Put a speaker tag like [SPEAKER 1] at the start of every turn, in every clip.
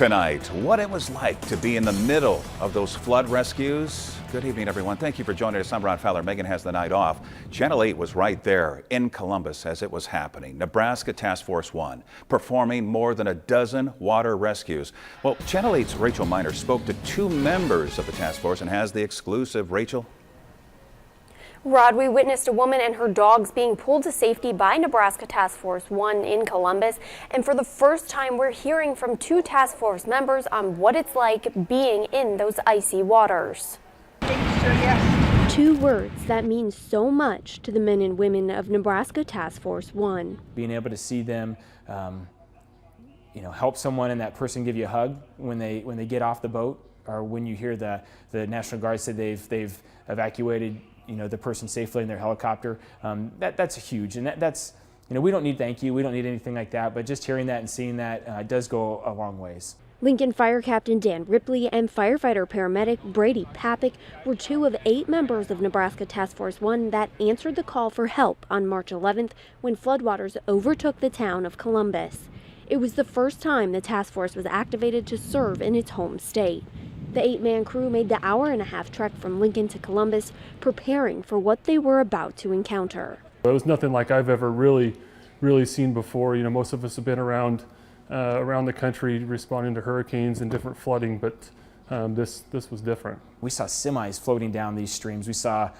[SPEAKER 1] tonight. What it was like to be in the middle of those flood rescues. Good evening, everyone. Thank you for joining us. I'm Ron Fowler. Megan has the night off. Channel 8 was right there in Columbus as it was happening. Nebraska Task Force 1 performing more than a dozen water rescues. Well, Channel 8's Rachel Miner spoke to two members of the task force and has the exclusive. Rachel?
[SPEAKER 2] Rod, we witnessed a woman and her dogs being pulled to safety by Nebraska Task Force 1 in Columbus. And for the first time, we're hearing from two task force members on what it's like being in those icy waters. Two words that mean so much to the men and women of Nebraska Task Force 1.
[SPEAKER 3] Being able to see them help someone and that person give you a hug when they get off the boat, or when you hear the National Guard say they've evacuated the person safely in their helicopter. That's huge, and that's we don't need thank you, we don't need anything like that, but just hearing that and seeing that does go a long ways.
[SPEAKER 2] Lincoln Fire Captain Dan Ripley and firefighter paramedic Brady Papik were two of 8 members of Nebraska Task Force 1 that answered the call for help on March 11th when floodwaters overtook the town of Columbus. It was the first time the task force was activated to serve in its home state. The 8-man crew made the hour-and-a-half trek from Lincoln to Columbus, preparing for what they were about to encounter.
[SPEAKER 4] It was nothing like I've ever really seen before. Most of us have been around the country responding to hurricanes and different flooding, but this was different.
[SPEAKER 3] We saw semis floating down these streams. We saw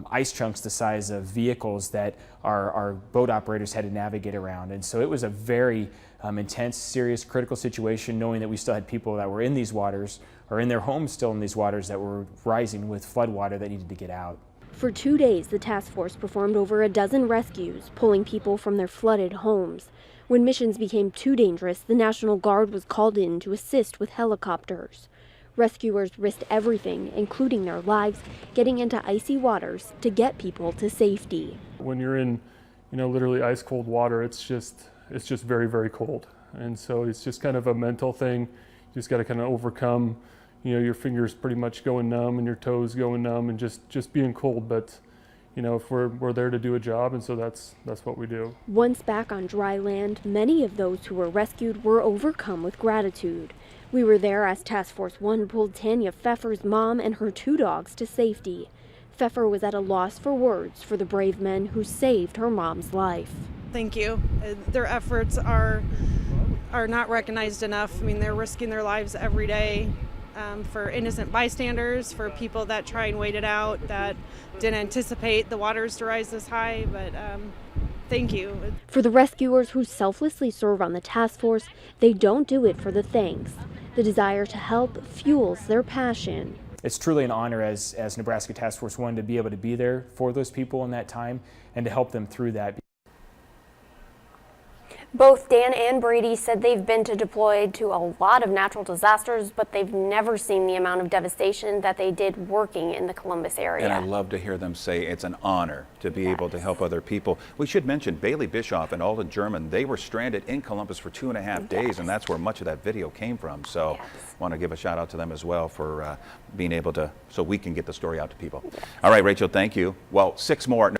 [SPEAKER 3] ice chunks the size of vehicles that our boat operators had to navigate around. And so it was a very intense, serious, critical situation, knowing that we still had people that were in these waters, or in their homes still in these waters, that were rising with flood water that needed to get out.
[SPEAKER 2] For 2 days, the task force performed over a dozen rescues, pulling people from their flooded homes. When missions became too dangerous, the National Guard was called in to assist with helicopters. Rescuers risked everything, including their lives, getting into icy waters to get people to safety.
[SPEAKER 4] When you're in, literally ice cold water, it's just very, very cold. And so it's just kind of a mental thing. You just got to kind of overcome, your fingers pretty much going numb and your toes going numb and just being cold. But if we're there to do a job, and so that's what we do.
[SPEAKER 2] Once back on dry land, many of those who were rescued were overcome with gratitude. We were there as Task Force 1 pulled Tanya Pfeffer's mom and her 2 dogs to safety. Pfeffer was at a loss for words for the brave men who saved her mom's life.
[SPEAKER 5] Thank you. Their efforts are not recognized enough. They're risking their lives every day. For innocent bystanders, for people that try and wait it out, that didn't anticipate the waters to rise this high, but thank you.
[SPEAKER 2] For the rescuers who selflessly serve on the task force, they don't do it for the thanks. The desire to help fuels their passion.
[SPEAKER 3] It's truly an honor as Nebraska Task Force 1 to be able to be there for those people in that time and to help them through that.
[SPEAKER 2] Both Dan and Brady said they've been deployed to a lot of natural disasters, but they've never seen the amount of devastation that they did working in the Columbus area.
[SPEAKER 1] And I love to hear them say it's an honor to be able to help other people. We should mention Bailey Bischoff and Alden German. They were stranded in Columbus for 2.5 days, and that's where much of that video came from. So want to give a shout out to them as well for being able to, so we can get the story out to people. All right, Rachel, thank you. Well, 6 more.